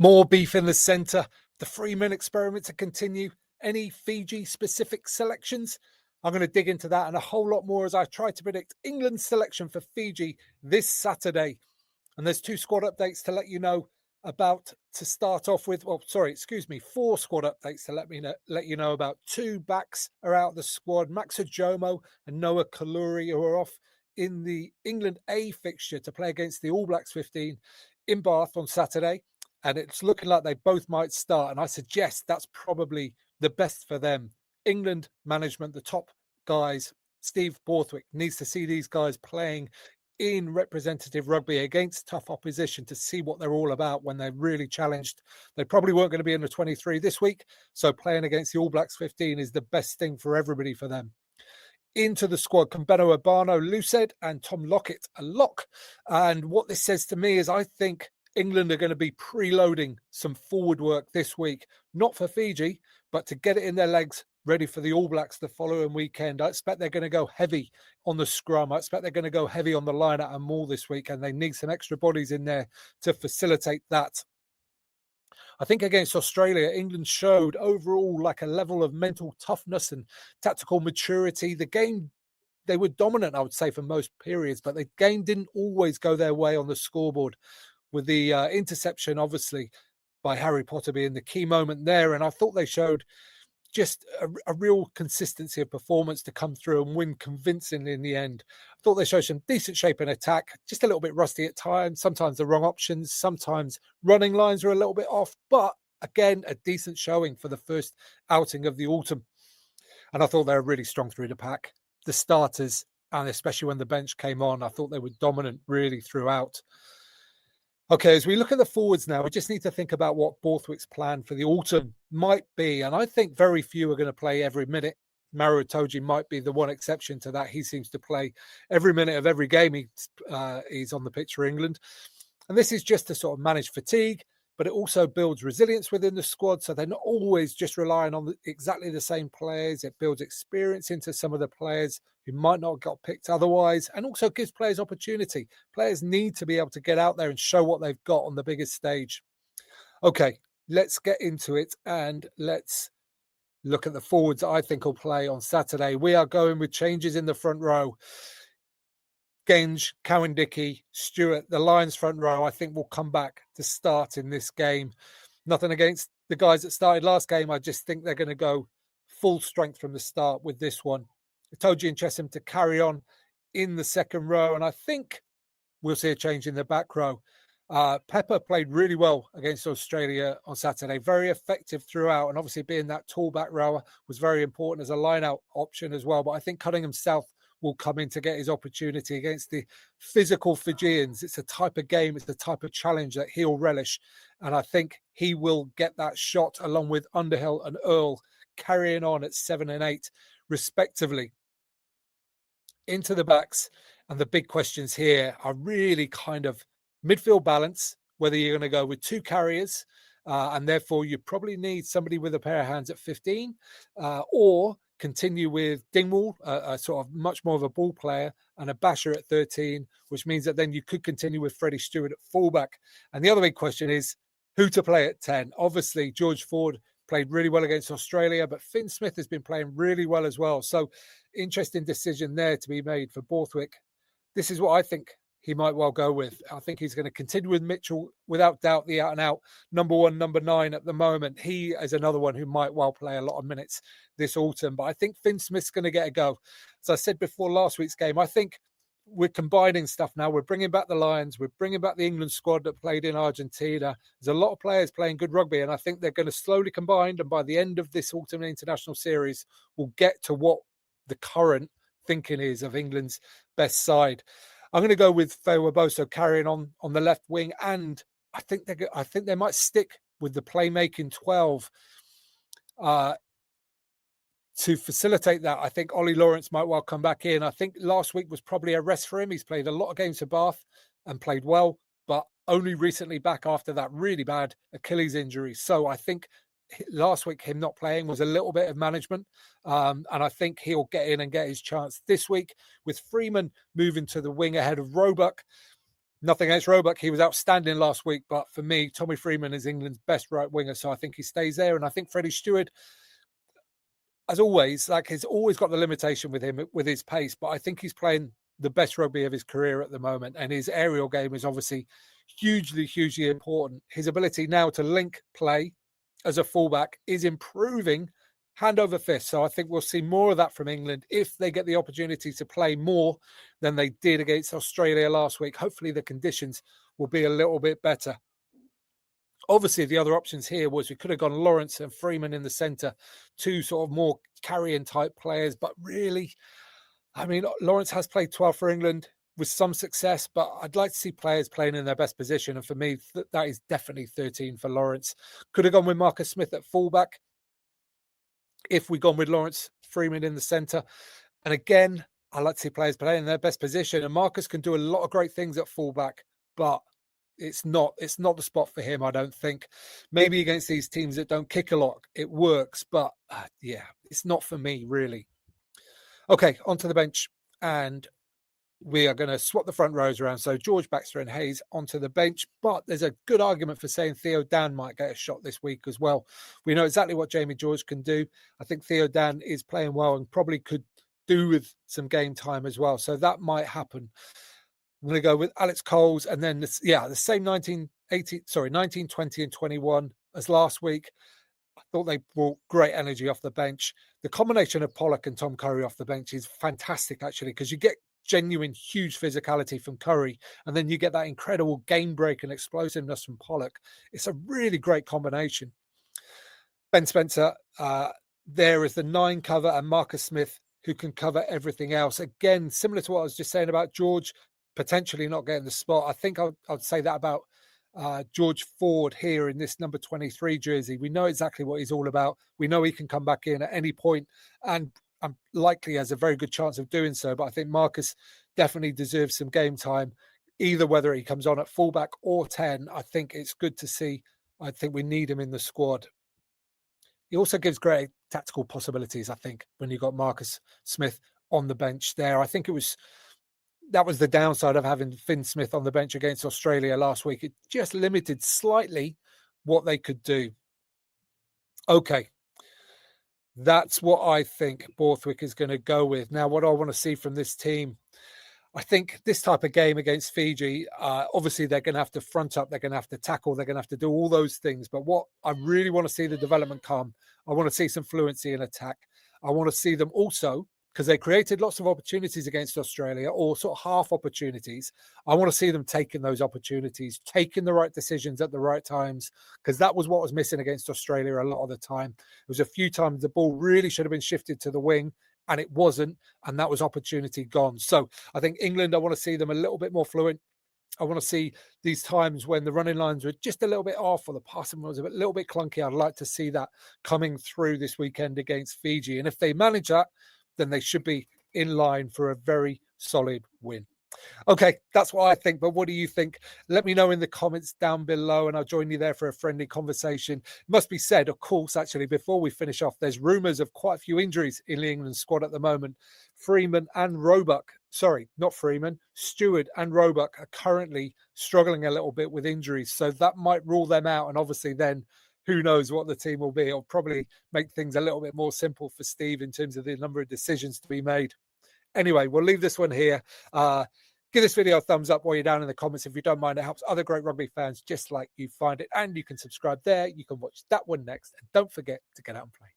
More beef in the centre. The Freeman experiment to continue. Any Fiji-specific selections? I'm going to dig into that and a whole lot more as I try to predict England's selection for Fiji this Saturday. And there's 2 squad updates to let you know about to start off with. Well, sorry, excuse me, 4 squad updates to let you know about. 2 backs are out of the squad. Max Ajomo and Noah Kaluri are off in the England A fixture to play against the All Blacks 15 in Bath on Saturday. And it's looking like they both might start. And I suggest that's probably the best for them. England management, the top guys, Steve Borthwick, needs to see these guys playing in representative rugby against tough opposition to see what they're all about when they're really challenged. They probably weren't going to be in the 23 this week. So playing against the All Blacks 15 is the best thing for everybody for them. Into the squad, Kambeno Urbano, Lucid, and Tom Lockett, a lock. And what this says to me is I think England are going to be preloading some forward work this week, not for Fiji, but to get it in their legs, ready for the All Blacks the following weekend. I expect they're going to go heavy on the scrum. I expect they're going to go heavy on the line out and maul this week, and they need some extra bodies in there to facilitate that. I think against Australia, England showed overall like a level of mental toughness and tactical maturity. The game, they were dominant, I would say, for most periods, but the game didn't always go their way on the scoreboard, with the interception, obviously, by Harry Potter being the key moment there. And I thought they showed just a real consistency of performance to come through and win convincingly in the end. I thought they showed some decent shape in attack, just a little bit rusty at times, sometimes the wrong options, sometimes running lines were a little bit off, but again, a decent showing for the first outing of the autumn. And I thought they were really strong through the pack. The starters, and especially when the bench came on, I thought they were dominant really throughout. Okay, as we look at the forwards now, we just need to think about what Borthwick's plan for the autumn might be. And I think very few are going to play every minute. Maro Itoje might be the one exception to that. He seems to play every minute of every game he's on the pitch for England. And this is just to sort of manage fatigue, but it also builds resilience within the squad. So they're not always just relying on exactly the same players. It builds experience into some of the players who might not have got picked otherwise, and also gives players opportunity. Players need to be able to get out there and show what they've got on the biggest stage. Okay, let's get into it and let's look at the forwards I think will play on Saturday. We are going with changes in the front row. Genge, Cowan-Dickie, Stewart, the Lions front row, I think will come back to start in this game. Nothing against the guys that started last game. I just think they're going to go full strength from the start with this one. Itoje and Chesham to carry on in the second row. And I think we'll see a change in the back row. Pepper played really well against Australia on Saturday. Very effective throughout. And obviously being that tall back rower was very important as a line-out option as well. But I think Cunningham South will come in to get his opportunity against the physical Fijians. It's a type of game, it's the type of challenge that he'll relish. And I think he will get that shot along with Underhill and Earl carrying on at 7 and 8, respectively. Into the backs. And the big questions here are really kind of midfield balance, whether you're going to go with 2 carriers, and therefore you probably need somebody with a pair of hands at 15, or continue with Dingwall, a sort of much more of a ball player, and a basher at 13, which means that then you could continue with Freddie Stewart at fullback. And the other big question is who to play at 10. Obviously, George Ford played really well against Australia, but Finn Smith has been playing really well as well. So interesting decision there to be made for Borthwick. This is what I think he might well go with. I think he's going to continue with Mitchell, without doubt, the out-and-out number 1, number 9 at the moment. He is another one who might well play a lot of minutes this autumn. But I think Finn Smith's going to get a go. As I said before last week's game, I think we're combining stuff now. We're bringing back the Lions. We're bringing back the England squad that played in Argentina. There's a lot of players playing good rugby, and I think they're going to slowly combine. And by the end of this autumn international series, we'll get to what the current thinking is of England's best side. I'm going to go with Feo-Boso carrying on the left wing, and I think they might stick with the playmaking 12 to facilitate that. I think Ollie Lawrence might well come back in. I think last week was probably a rest for him. He's played a lot of games for Bath and played well, but only recently back after that really bad Achilles injury. So I think last week him not playing was a little bit of management, and I think he'll get in and get his chance this week with Freeman moving to the wing ahead of Roebuck. Nothing against Roebuck. He was outstanding last week. But for me, Tommy Freeman is England's best right winger. So I think he stays there. And I think Freddie Stewart, as always, like he's always got the limitation with him with his pace. But I think he's playing the best rugby of his career at the moment. And his aerial game is obviously hugely, hugely important. His ability now to link play as a fullback is improving hand over fist. So I think we'll see more of that from England if they get the opportunity to play more than they did against Australia last week. Hopefully the conditions will be a little bit better. Obviously, the other options here was we could have gone Lawrence and Freeman in the centre, two sort of more carrying type players. But really, I mean, Lawrence has played 12 for England with some success, but I'd like to see players playing in their best position. And for me, that is definitely 13 for Lawrence. Could have gone with Marcus Smith at fullback if we'd gone with Lawrence Freeman in the centre. And again, I like to see players playing in their best position. And Marcus can do a lot of great things at fullback, but it's not the spot for him, I don't think. Maybe against these teams that don't kick a lot, it works. But yeah, it's not for me, really. Okay, onto the bench. And we are going to swap the front rows around. So George, Baxter and Hayes onto the bench. But there's a good argument for saying Theo Dan might get a shot this week as well. We know exactly what Jamie George can do. I think Theo Dan is playing well and probably could do with some game time as well. So that might happen. I'm going to go with Alex Coles and then, the same 19, 20 and 21 as last week. I thought they brought great energy off the bench. The combination of Pollock and Tom Curry off the bench is fantastic, actually, because you get genuine huge physicality from Curry, and then you get that incredible game break and explosiveness from Pollock. It's a really great combination. Ben Spencer there is the 9 cover, and Marcus Smith, who can cover everything else. Again, similar to what I was just saying about George potentially not getting the spot. I think I'd say that about George Ford here in this number 23 jersey. We know exactly what he's all about. We know he can come back in at any point, and likely has a very good chance of doing so. But I think Marcus definitely deserves some game time, either whether he comes on at fullback or 10. I think it's good to see. I think we need him in the squad. He also gives great tactical possibilities, I think, when you got Marcus Smith on the bench there. I think that was the downside of having Finn Smith on the bench against Australia last week. It just limited slightly what they could do. Okay. That's what I think Borthwick is going to go with. Now, what I want to see from this team, I think this type of game against Fiji, obviously they're going to have to front up, they're going to have to tackle, they're going to have to do all those things. But what I really want to see the development come, I want to see some fluency in attack. I want to see them also, because they created lots of opportunities against Australia, or sort of half opportunities. I want to see them taking those opportunities, taking the right decisions at the right times, because that was what was missing against Australia a lot of the time. There was a few times the ball really should have been shifted to the wing, and it wasn't, and that was opportunity gone. So I think England, I want to see them a little bit more fluent. I want to see these times when the running lines were just a little bit off or the passing was a little bit clunky. I'd like to see that coming through this weekend against Fiji. And if they manage that, then they should be in line for a very solid win. Okay, that's what I think. But what do you think? Let me know in the comments down below, and I'll join you there for a friendly conversation. It must be said, of course, actually, before we finish off, there's rumours of quite a few injuries in the England squad at the moment. Freeman and Roebuck, sorry, not Freeman, Stewart and Roebuck are currently struggling a little bit with injuries. So that might rule them out. And obviously then, who knows what the team will be. It'll probably make things a little bit more simple for Steve in terms of the number of decisions to be made. Anyway, we'll leave this one here. Give this video a thumbs up while you're down in the comments if you don't mind. It helps other great rugby fans just like you find it. And you can subscribe there. You can watch that one next. And don't forget to get out and play.